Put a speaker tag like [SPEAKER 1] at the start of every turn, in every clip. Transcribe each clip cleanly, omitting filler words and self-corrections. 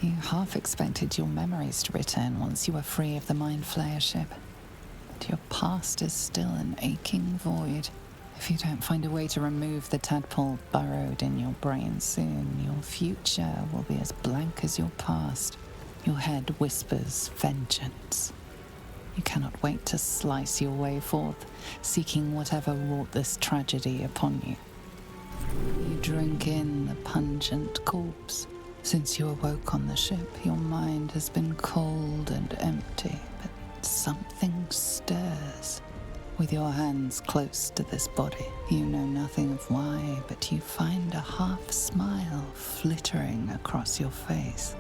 [SPEAKER 1] You half expected your memories to return once you were free of the Mind Flayer ship. But your past is still an aching void. If you don't find a way to remove the tadpole burrowed in your brain soon, your future will be as blank as your past. Your head whispers vengeance. You cannot wait to slice your way forth, seeking whatever wrought this tragedy upon you. You drink in the pungent corpse. Since you awoke on the ship, your mind has been cold and empty, but something stirs. With your hands close to this body, you know nothing of why, but you find a half smile flittering across your face.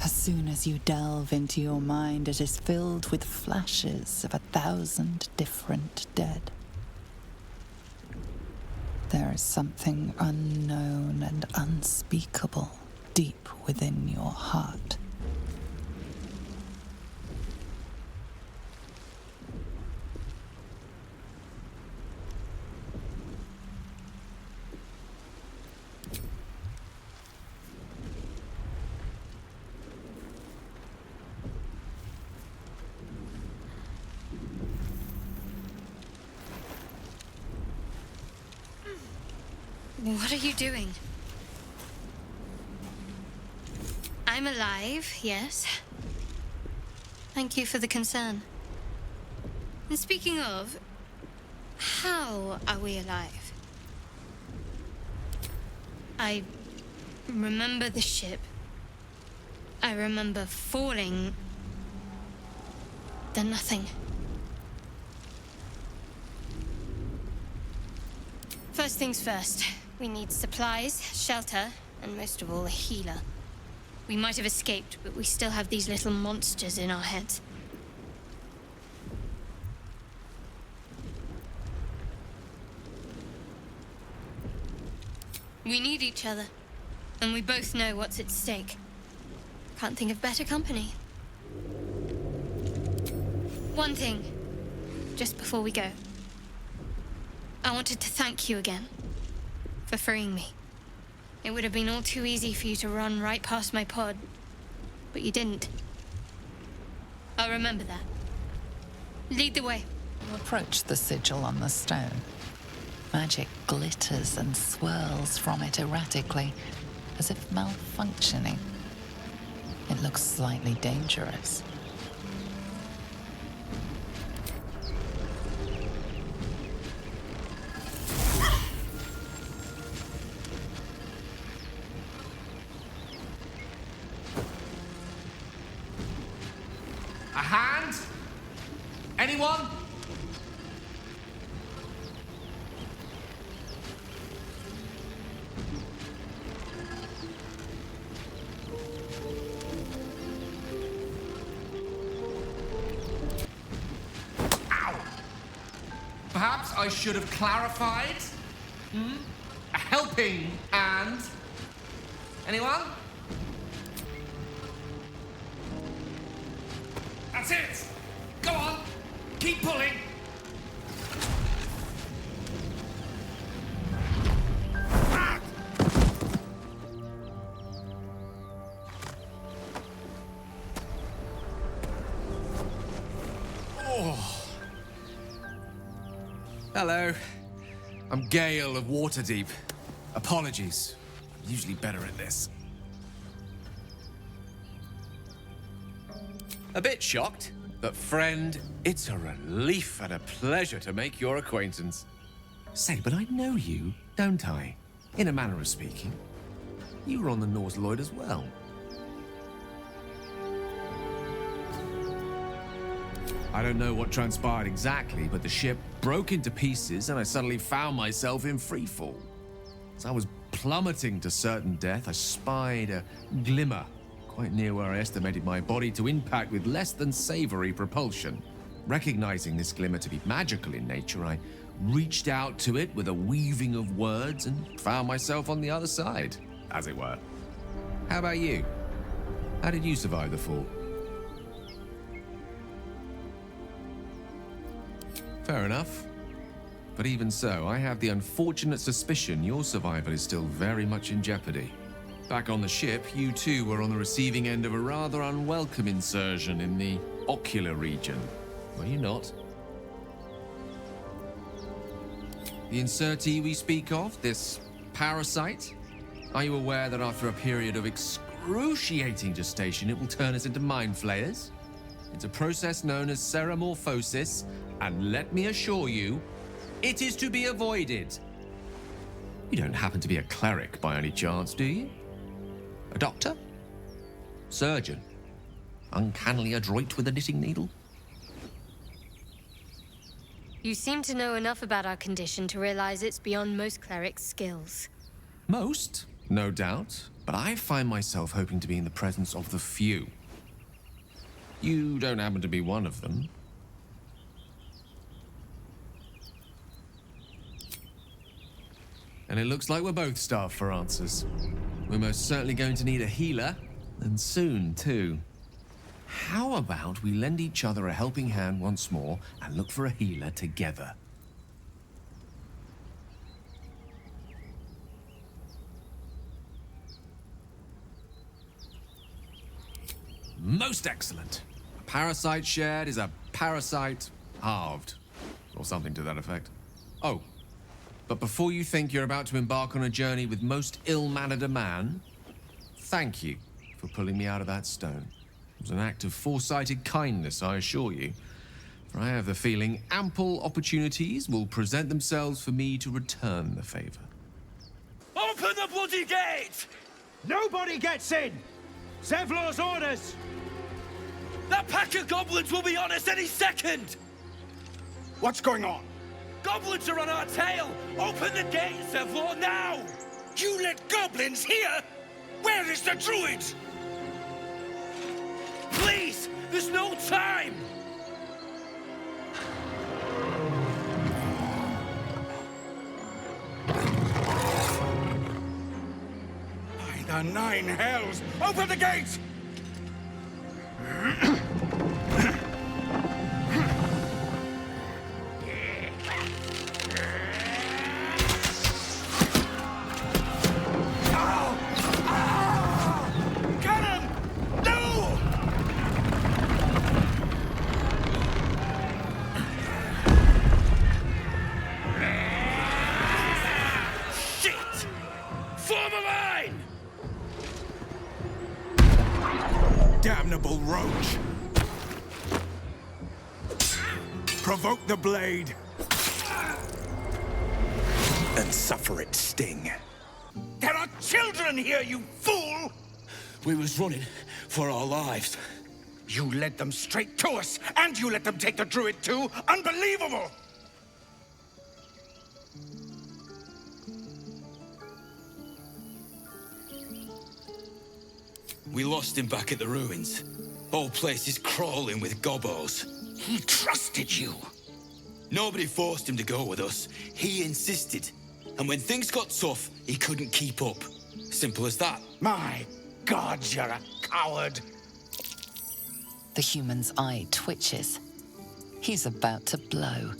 [SPEAKER 1] As soon as you delve into your mind, it is filled with flashes of 1,000 different dead. There is something unknown and unspeakable deep within your heart.
[SPEAKER 2] What are you doing? I'm alive, yes. Thank you for the concern. And speaking of, how are we alive? I remember the ship. I remember falling. Then nothing. First things first. We need supplies, shelter, and most of all, a healer. We might have escaped, but we still have these little monsters in our heads. We need each other, and we both know what's at stake. Can't think of better company. One thing, just before we go. I wanted to thank you again. For freeing me. It would have been all too easy for you to run right past my pod, but you didn't. I'll remember that. Lead the way.
[SPEAKER 1] You approach the sigil on the stone. Magic glitters and swirls from it erratically, as if malfunctioning. It looks slightly dangerous.
[SPEAKER 3] A hand? Anyone? Ow! Perhaps I should have clarified? A helping hand? Anyone? That's it! Go on! Keep pulling! Ah! Oh. Hello. I'm Gale of Waterdeep. Apologies. I'm usually better at this. A bit shocked, but friend, it's a relief and a pleasure to make your acquaintance. Say, but I know you, don't I? In a manner of speaking. You were on the Nautiloid as well. I don't know what transpired exactly, but the ship broke into pieces and I suddenly found myself in freefall. As I was plummeting to certain death, I spied a glimmer quite near where I estimated my body to impact with less than savory propulsion. Recognizing this glimmer to be magical in nature, I reached out to it with a weaving of words and found myself on the other side, as it were. How about you? How did you survive the fall? Fair enough. But even so, I have the unfortunate suspicion your survival is still very much in jeopardy. Back on the ship, you too were on the receiving end of a rather unwelcome insertion in the ocular region, were you not? The insertee we speak of, this parasite? Are you aware that after a period of excruciating gestation, it will turn us into mind flayers? It's a process known as ceramorphosis, and let me assure you, it is to be avoided. You don't happen to be a cleric by any chance, do you? A doctor? Surgeon? Uncannily adroit with a knitting needle?
[SPEAKER 2] You seem to know enough about our condition to realize it's beyond most clerics' skills.
[SPEAKER 3] Most, no doubt, but I find myself hoping to be in the presence of the few. You don't happen to be one of them. And it looks like we're both starved for answers. We're most certainly going to need a healer, and soon, too. How about we lend each other a helping hand once more and look for a healer together? Most excellent. A parasite shared is a parasite halved, or something to that effect. Oh, but before you think you're about to embark on a journey with most ill-mannered a man, thank you for pulling me out of that stone. It was an act of foresighted kindness, I assure you. For I have the feeling ample opportunities will present themselves for me to return the favor.
[SPEAKER 4] Open the bloody gate!
[SPEAKER 5] Nobody gets in! Zevlor's orders!
[SPEAKER 4] That pack of goblins will be on us any second!
[SPEAKER 5] What's going on?
[SPEAKER 4] Goblins are on our tail! Open the gate, Zevlor, now!
[SPEAKER 6] You let goblins here? Where is the druid?
[SPEAKER 4] Please! There's no time!
[SPEAKER 6] By the nine hells! Open the gate! Damnable roach! Provoke the blade! And suffer its sting. There are children here, you fool!
[SPEAKER 7] We was running for our lives.
[SPEAKER 6] You led them straight to us, and you let them take the druid too? Unbelievable!
[SPEAKER 7] We lost him back at the ruins. Whole place is crawling with gobos.
[SPEAKER 6] He trusted you.
[SPEAKER 7] Nobody forced him to go with us. He insisted. And when things got tough, he couldn't keep up. Simple as that.
[SPEAKER 6] My God, you're a coward.
[SPEAKER 1] The human's eye twitches. He's about to blow.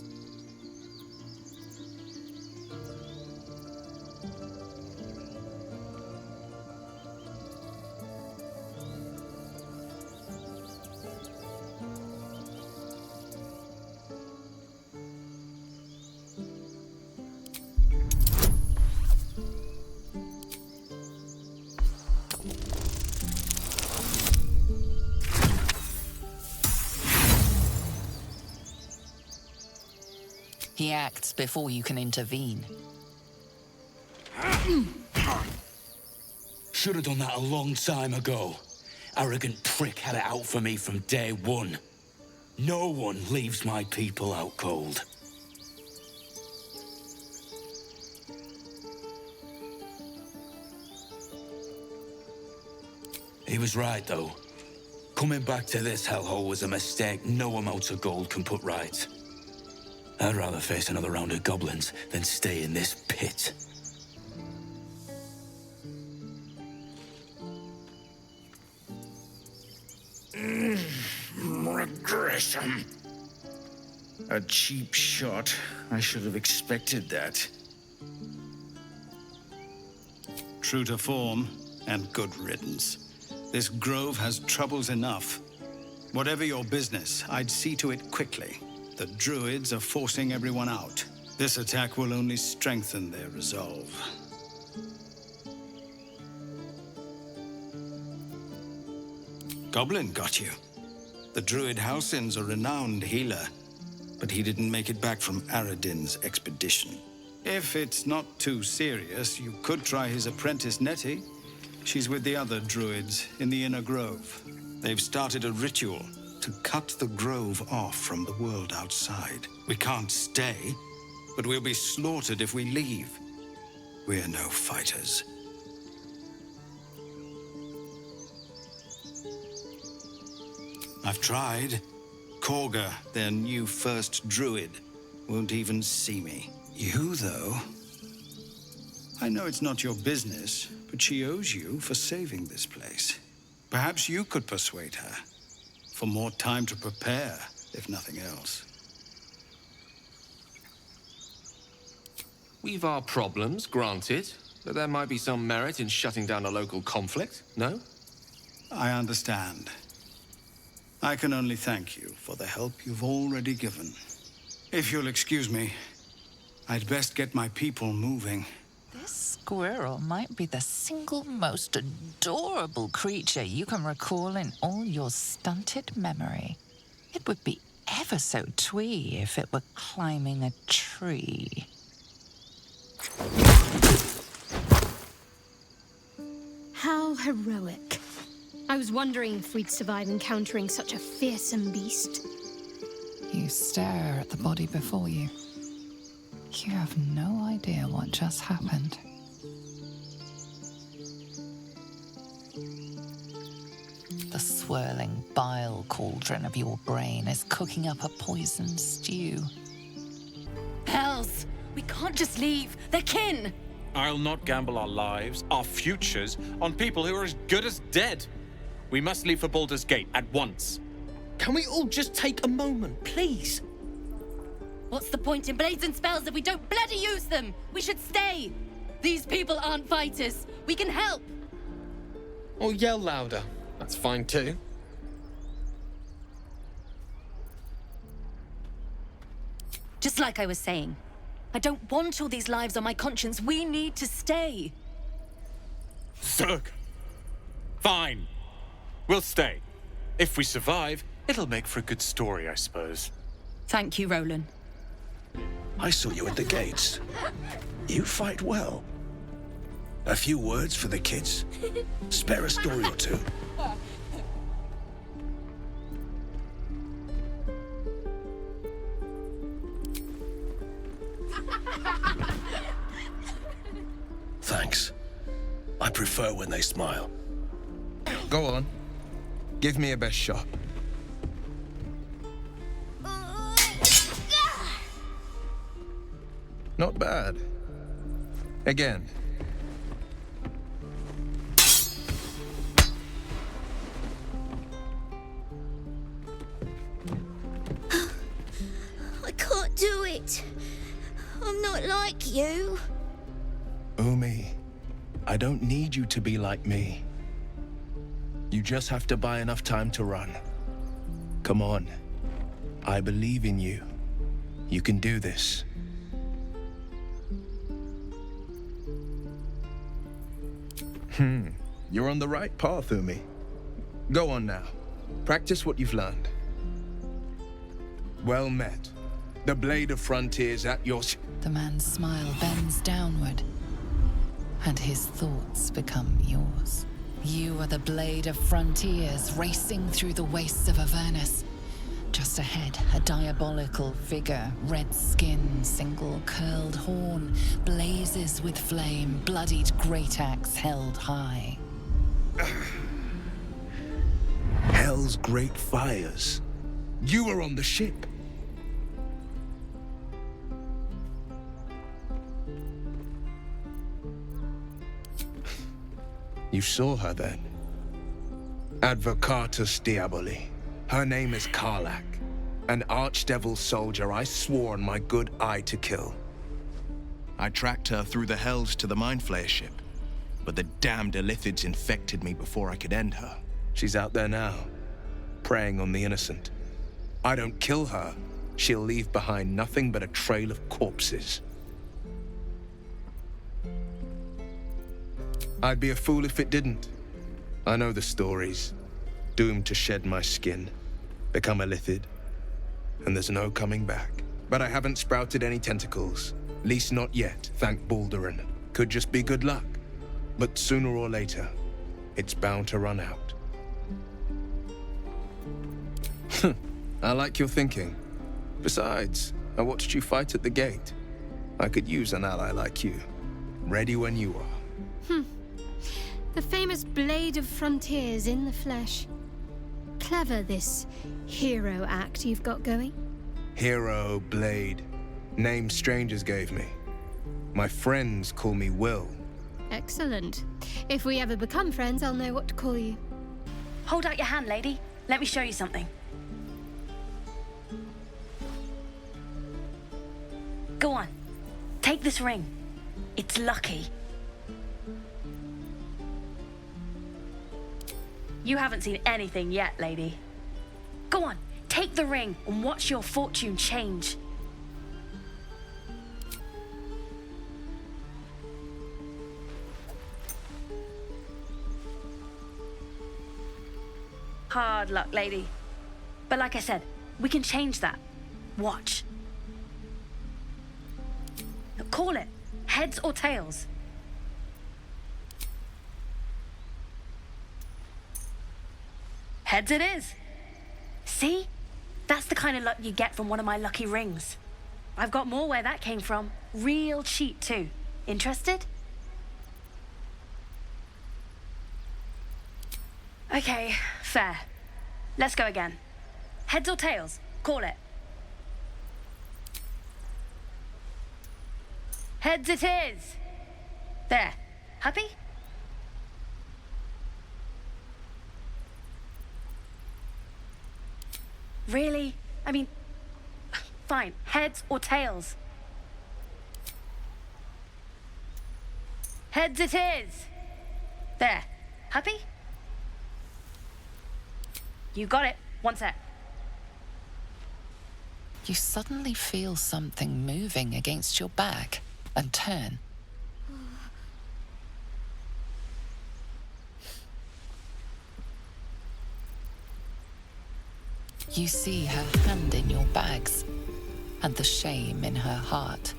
[SPEAKER 1] He acts before you can intervene.
[SPEAKER 7] Should have done that a long time ago. Arrogant prick had it out for me from day one. No one leaves my people out cold. He was right, though. Coming back to this hellhole was a mistake no amount of gold can put right. I'd rather face another round of goblins than stay in this pit.
[SPEAKER 6] Regression. A cheap shot. I should have expected that.
[SPEAKER 5] True to form, and good riddance. This grove has troubles enough. Whatever your business, I'd see to it quickly. The druids are forcing everyone out. This attack will only strengthen their resolve. Goblin got you. The druid Halsin's a renowned healer, but he didn't make it back from Aradin's expedition. If it's not too serious, you could try his apprentice Nettie. She's with the other druids in the inner grove. They've started a ritual to cut the grove off from the world outside. We can't stay, but we'll be slaughtered if we leave. We're no fighters. I've tried. Korga, their new first druid, won't even see me. You, though? I know it's not your business, but she owes you for saving this place. Perhaps you could persuade her. For more time to prepare, if nothing else.
[SPEAKER 3] We've our problems, granted, but there might be some merit in shutting down a local conflict, no?
[SPEAKER 5] I understand. I can only thank you for the help you've already given. If you'll excuse me, I'd best get my people moving.
[SPEAKER 1] This squirrel might be the single most adorable creature you can recall in all your stunted memory. It would be ever so twee if it were climbing a tree.
[SPEAKER 2] How heroic. I was wondering if we'd survive encountering such a fearsome beast.
[SPEAKER 1] You stare at the body before you. You have no idea what just happened. The swirling bile cauldron of your brain is cooking up a poisoned stew.
[SPEAKER 8] Hells! We can't just leave. They're kin!
[SPEAKER 4] I'll not gamble our lives, our futures, on people who are as good as dead. We must leave for Baldur's Gate at once. Can we all just take a moment, please?
[SPEAKER 8] What's the point in blades and spells if we don't bloody use them? We should stay! These people aren't fighters. We can help!
[SPEAKER 4] Or yell louder. That's fine too.
[SPEAKER 8] Just like I was saying, I don't want all these lives on my conscience. We need to stay.
[SPEAKER 4] Zerg. Fine. We'll stay. If we survive, it'll make for a good story, I suppose.
[SPEAKER 8] Thank you, Rolan.
[SPEAKER 6] I saw you at the gates. You fight well. A few words for the kids. Spare a story or two. Thanks. I prefer when they smile.
[SPEAKER 9] Go on. Give me a best shot. Not bad. Again.
[SPEAKER 10] I can't do it. I'm not like you.
[SPEAKER 6] Umi, I don't need you to be like me. You just have to buy enough time to run. Come on. I believe in you. You can do this.
[SPEAKER 9] You're on the right path, Umi. Go on now. Practice what you've learned. Well met. The Blade of Frontiers at your...
[SPEAKER 1] The man's smile bends downward, and his thoughts become yours. You are the Blade of Frontiers racing through the wastes of Avernus. Just ahead, a diabolical figure, red skin, single curled horn, blazes with flame, bloodied great axe held high.
[SPEAKER 6] Hell's great fires.
[SPEAKER 9] You were on the ship. You saw her then? Advocatus Diaboli. Her name is Karlak,
[SPEAKER 6] An archdevil soldier I swore on my good eye to kill. I tracked her through the hells to the Mind Flayer ship, but the damned Illithids infected me before I could end her. She's out there now, preying on the innocent. I don't kill her, she'll leave behind nothing but a trail of corpses. I'd be a fool if it didn't. I know the stories. Doomed to shed my skin, become a Illithid, and there's no coming back. But I haven't sprouted any tentacles. Least not yet, thank Baldurin. Could just be good luck. But sooner or later, it's bound to run out. I like your thinking. Besides, I watched you fight at the gate. I could use an ally like you. Ready when you are.
[SPEAKER 2] The famous Blade of Frontiers in the flesh. Clever, this hero act you've got going.
[SPEAKER 6] Hero, Blade. Name strangers gave me. My friends call me Will.
[SPEAKER 2] Excellent. If we ever become friends, I'll know what to call you.
[SPEAKER 8] Hold out your hand, lady. Let me show you something. Go on. Take this ring. It's lucky. You haven't seen anything yet, lady. Go on, take the ring and watch your fortune change. Hard luck, lady. But like I said, we can change that. Watch. Call it. Heads or tails. Heads it is. See? That's the kind of luck you get from one of my lucky rings. I've got more where that came from. Real cheap, too. Interested? Okay, fair. Let's go again. Heads or tails? Call it. Heads it is. There. Happy? Really? I mean, fine. Heads or tails? Heads it is. There. Happy? You got it. One sec.
[SPEAKER 1] You suddenly feel something moving against your back and turn. You see her hand in your bags and the shame in her heart.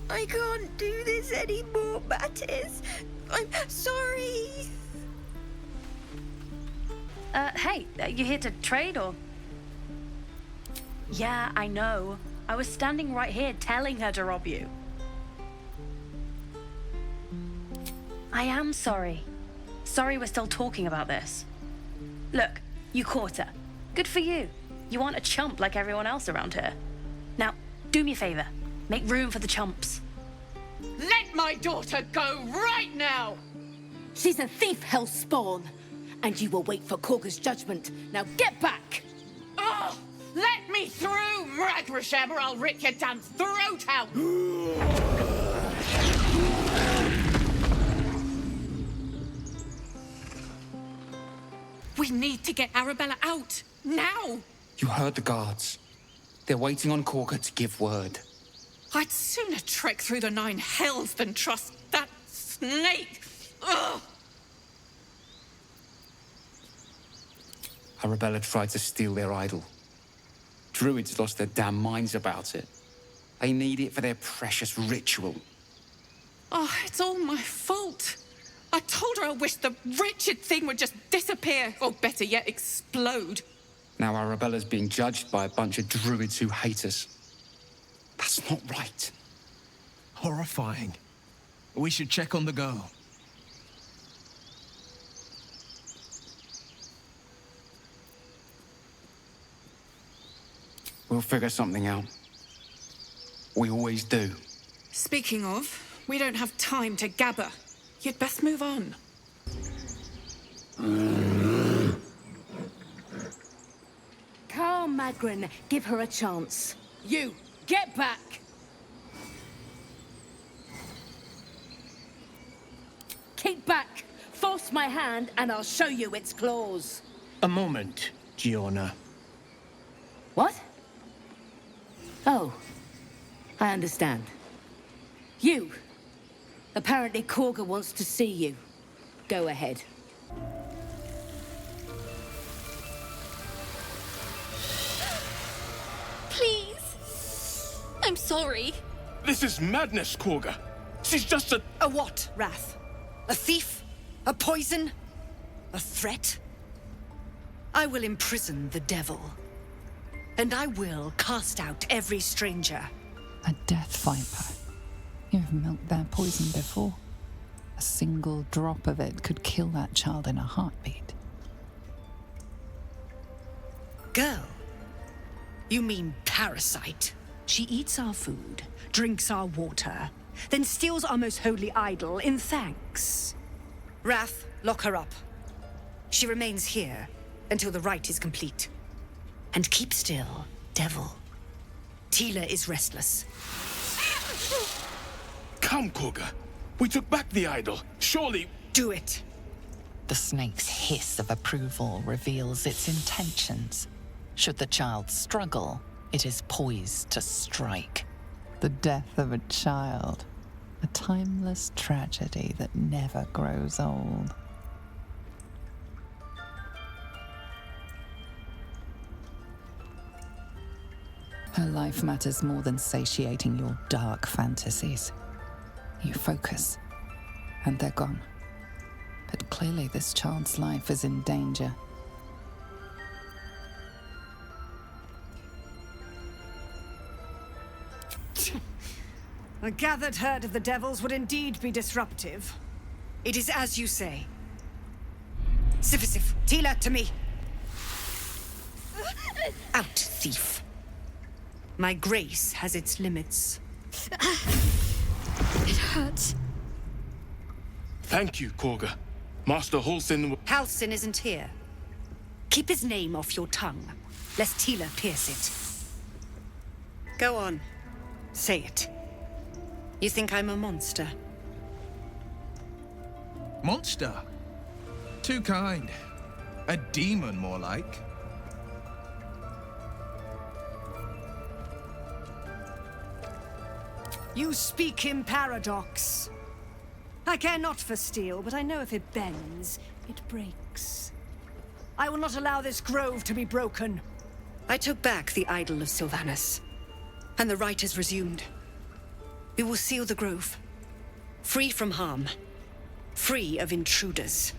[SPEAKER 10] I can't do this anymore, Mattis. I'm sorry.
[SPEAKER 8] Hey, you here to trade or? Yeah, I know. I was standing right here telling her to rob you. I am sorry. Sorry we're still talking about this. Look, you caught her. Good for you. You aren't a chump like everyone else around here. Now, do me a favor. Make room for the chumps.
[SPEAKER 11] Let my daughter go right now!
[SPEAKER 12] She's a thief, hellspawn. And you will wait for Korga's judgment. Now get back!
[SPEAKER 11] Oh! Let me through, Mragrashem, or I'll rip your damn throat out! We need to get Arabella out, now!
[SPEAKER 13] You heard the guards. They're waiting on Korga to give word.
[SPEAKER 11] I'd sooner trek through the 9 hells than trust that snake! Ugh!
[SPEAKER 13] Arabella tried to steal their idol. Druids lost their damn minds about it. They need it for their precious ritual.
[SPEAKER 11] Oh, it's all my fault. I told her I wished the wretched thing would just disappear, or better yet, explode.
[SPEAKER 13] Now Arabella's being judged by a bunch of druids who hate us. That's not right.
[SPEAKER 6] Horrifying. We should check on the girl.
[SPEAKER 13] We'll figure something out. We always do.
[SPEAKER 11] Speaking of, we don't have time to gabber. You'd best move on.
[SPEAKER 12] Calm, Magrin. Give her a chance. You, get back! Keep back! Force my hand and I'll show you its claws.
[SPEAKER 6] A moment, Giona.
[SPEAKER 12] What? Oh, I understand. You. Apparently Korga wants to see you. Go ahead.
[SPEAKER 2] Please. I'm sorry.
[SPEAKER 6] This is madness, Korga. She's just a...
[SPEAKER 14] A what, Wrath? A thief? A poison? A threat? I will imprison the devil. And I will cast out every stranger.
[SPEAKER 1] A death viper. You've milked their poison before. A single drop of it could kill that child in a heartbeat.
[SPEAKER 14] Girl? You mean parasite? She eats our food, drinks our water, then steals our most holy idol in thanks. Wrath, lock her up. She remains here until the rite is complete. And keep still, devil. Tila is restless.
[SPEAKER 6] Come, Korga. We took back the idol. Surely...
[SPEAKER 14] Do it.
[SPEAKER 1] The snake's hiss of approval reveals its intentions. Should the child struggle, it is poised to strike. The death of a child. A timeless tragedy that never grows old. Her life matters more than satiating your dark fantasies. You focus, and they're gone. But clearly this child's life is in danger.
[SPEAKER 14] A gathered herd of the devils would indeed be disruptive. It is as you say. Sifisif, Tila, to me. Out, thief. My grace has its limits.
[SPEAKER 2] It hurts.
[SPEAKER 6] Thank you, Korga. Master Halsin...
[SPEAKER 14] Halsin isn't here. Keep his name off your tongue, lest Tila pierce it. Go on. Say it. You think I'm a monster?
[SPEAKER 9] Monster? Too kind. A demon, more like.
[SPEAKER 14] You speak in paradox. I care not for steel, but I know if it bends, it breaks. I will not allow this grove to be broken. I took back the idol of Sylvanus, and the rite is resumed. We will seal the grove, free from harm, free of intruders.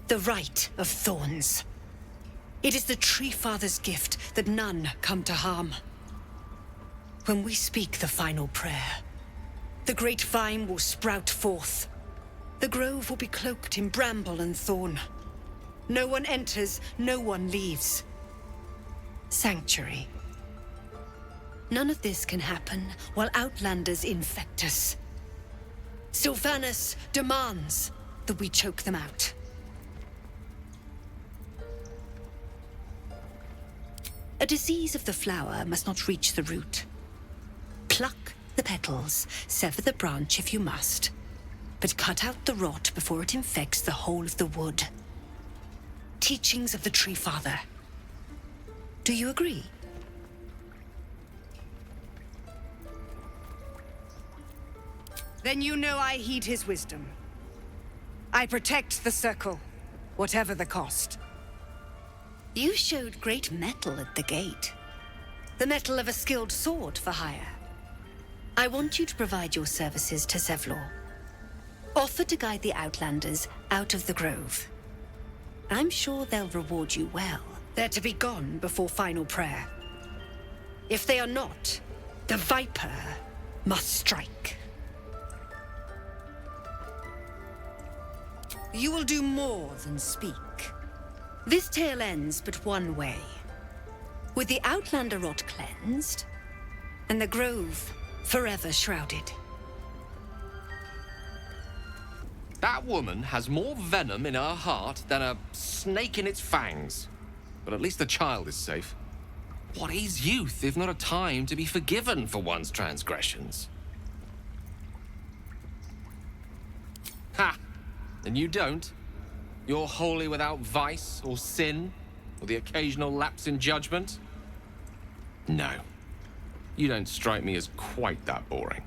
[SPEAKER 14] The rite of thorns. It is the Tree Father's gift that none come to harm. When we speak the final prayer, the great vine will sprout forth. The grove will be cloaked in bramble and thorn. No one enters, no one leaves. Sanctuary. None of this can happen while Outlanders infect us. Sylvanus demands that we choke them out. A disease of the flower must not reach the root. Pluck the petals, sever the branch if you must, but cut out the rot before it infects the whole of the wood. Teachings of the Tree Father. Do you agree? Then you know I heed his wisdom. I protect the circle, whatever the cost. You showed great mettle at the gate. The mettle of a skilled sword for hire. I want you to provide your services to Zevlor. Offer to guide the Outlanders out of the grove. I'm sure they'll reward you well. They're to be gone before final prayer. If they are not, the Viper must strike. You will do more than speak. This tale ends but one way. With the Outlander rot cleansed, and the Grove forever shrouded.
[SPEAKER 3] That woman has more venom in her heart than a snake in its fangs. But at least the child is safe. What is youth if not a time to be forgiven for one's transgressions? Ha! And you don't? You're wholly without vice or sin, or the occasional lapse in judgment? No. You don't strike me as quite that boring.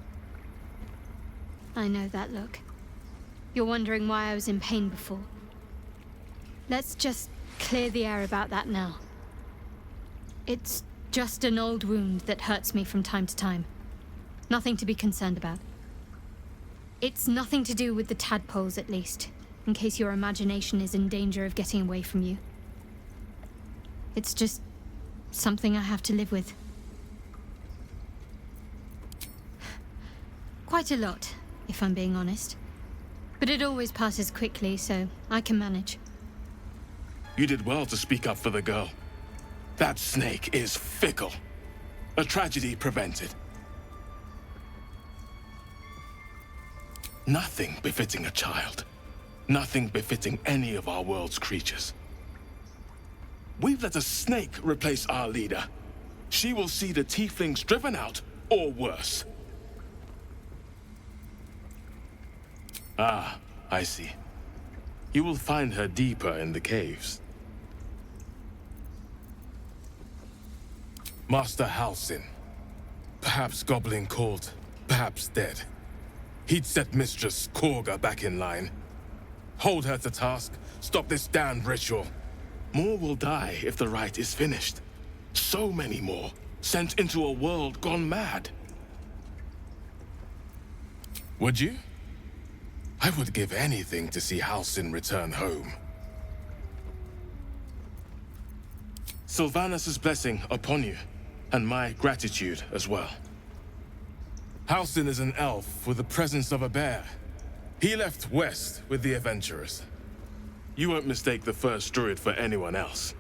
[SPEAKER 2] I know that look. You're wondering why I was in pain before. Let's just clear the air about that now. It's just an old wound that hurts me from time to time. Nothing to be concerned about. It's nothing to do with the tadpoles, at least, in case your imagination is in danger of getting away from you. It's just something I have to live with. Quite a lot, if I'm being honest. But it always passes quickly, so I can manage.
[SPEAKER 6] You did well to speak up for the girl. That snake is fickle. A tragedy prevented. Nothing befitting a child. Nothing befitting any of our world's creatures. We've let a snake replace our leader. She will see the tieflings driven out, or worse. Ah, I see. You will find her deeper in the caves. Master Halsin. Perhaps goblin called, perhaps dead. He'd set Mistress Korga back in line. Hold her to task, stop this damned ritual. More will die if the rite is finished. So many more, sent into a world gone mad. Would you? I would give anything to see Halsin return home. Sylvanus' blessing upon you, and my gratitude as well. Halsin is an elf with the presence of a bear. He left west with the adventurers. You won't mistake the first druid for anyone else.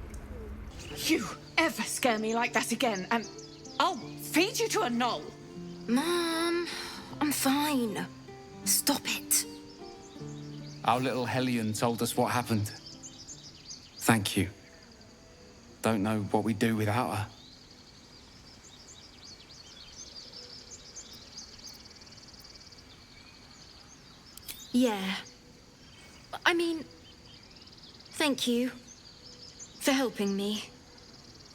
[SPEAKER 11] You ever scare me like that again, and I'll feed you to a gnoll.
[SPEAKER 10] Mom, I'm fine. Stop it.
[SPEAKER 13] Our little Hellion told us what happened. Thank you. Don't know what we'd do without her.
[SPEAKER 10] Yeah. I mean, thank you for helping me.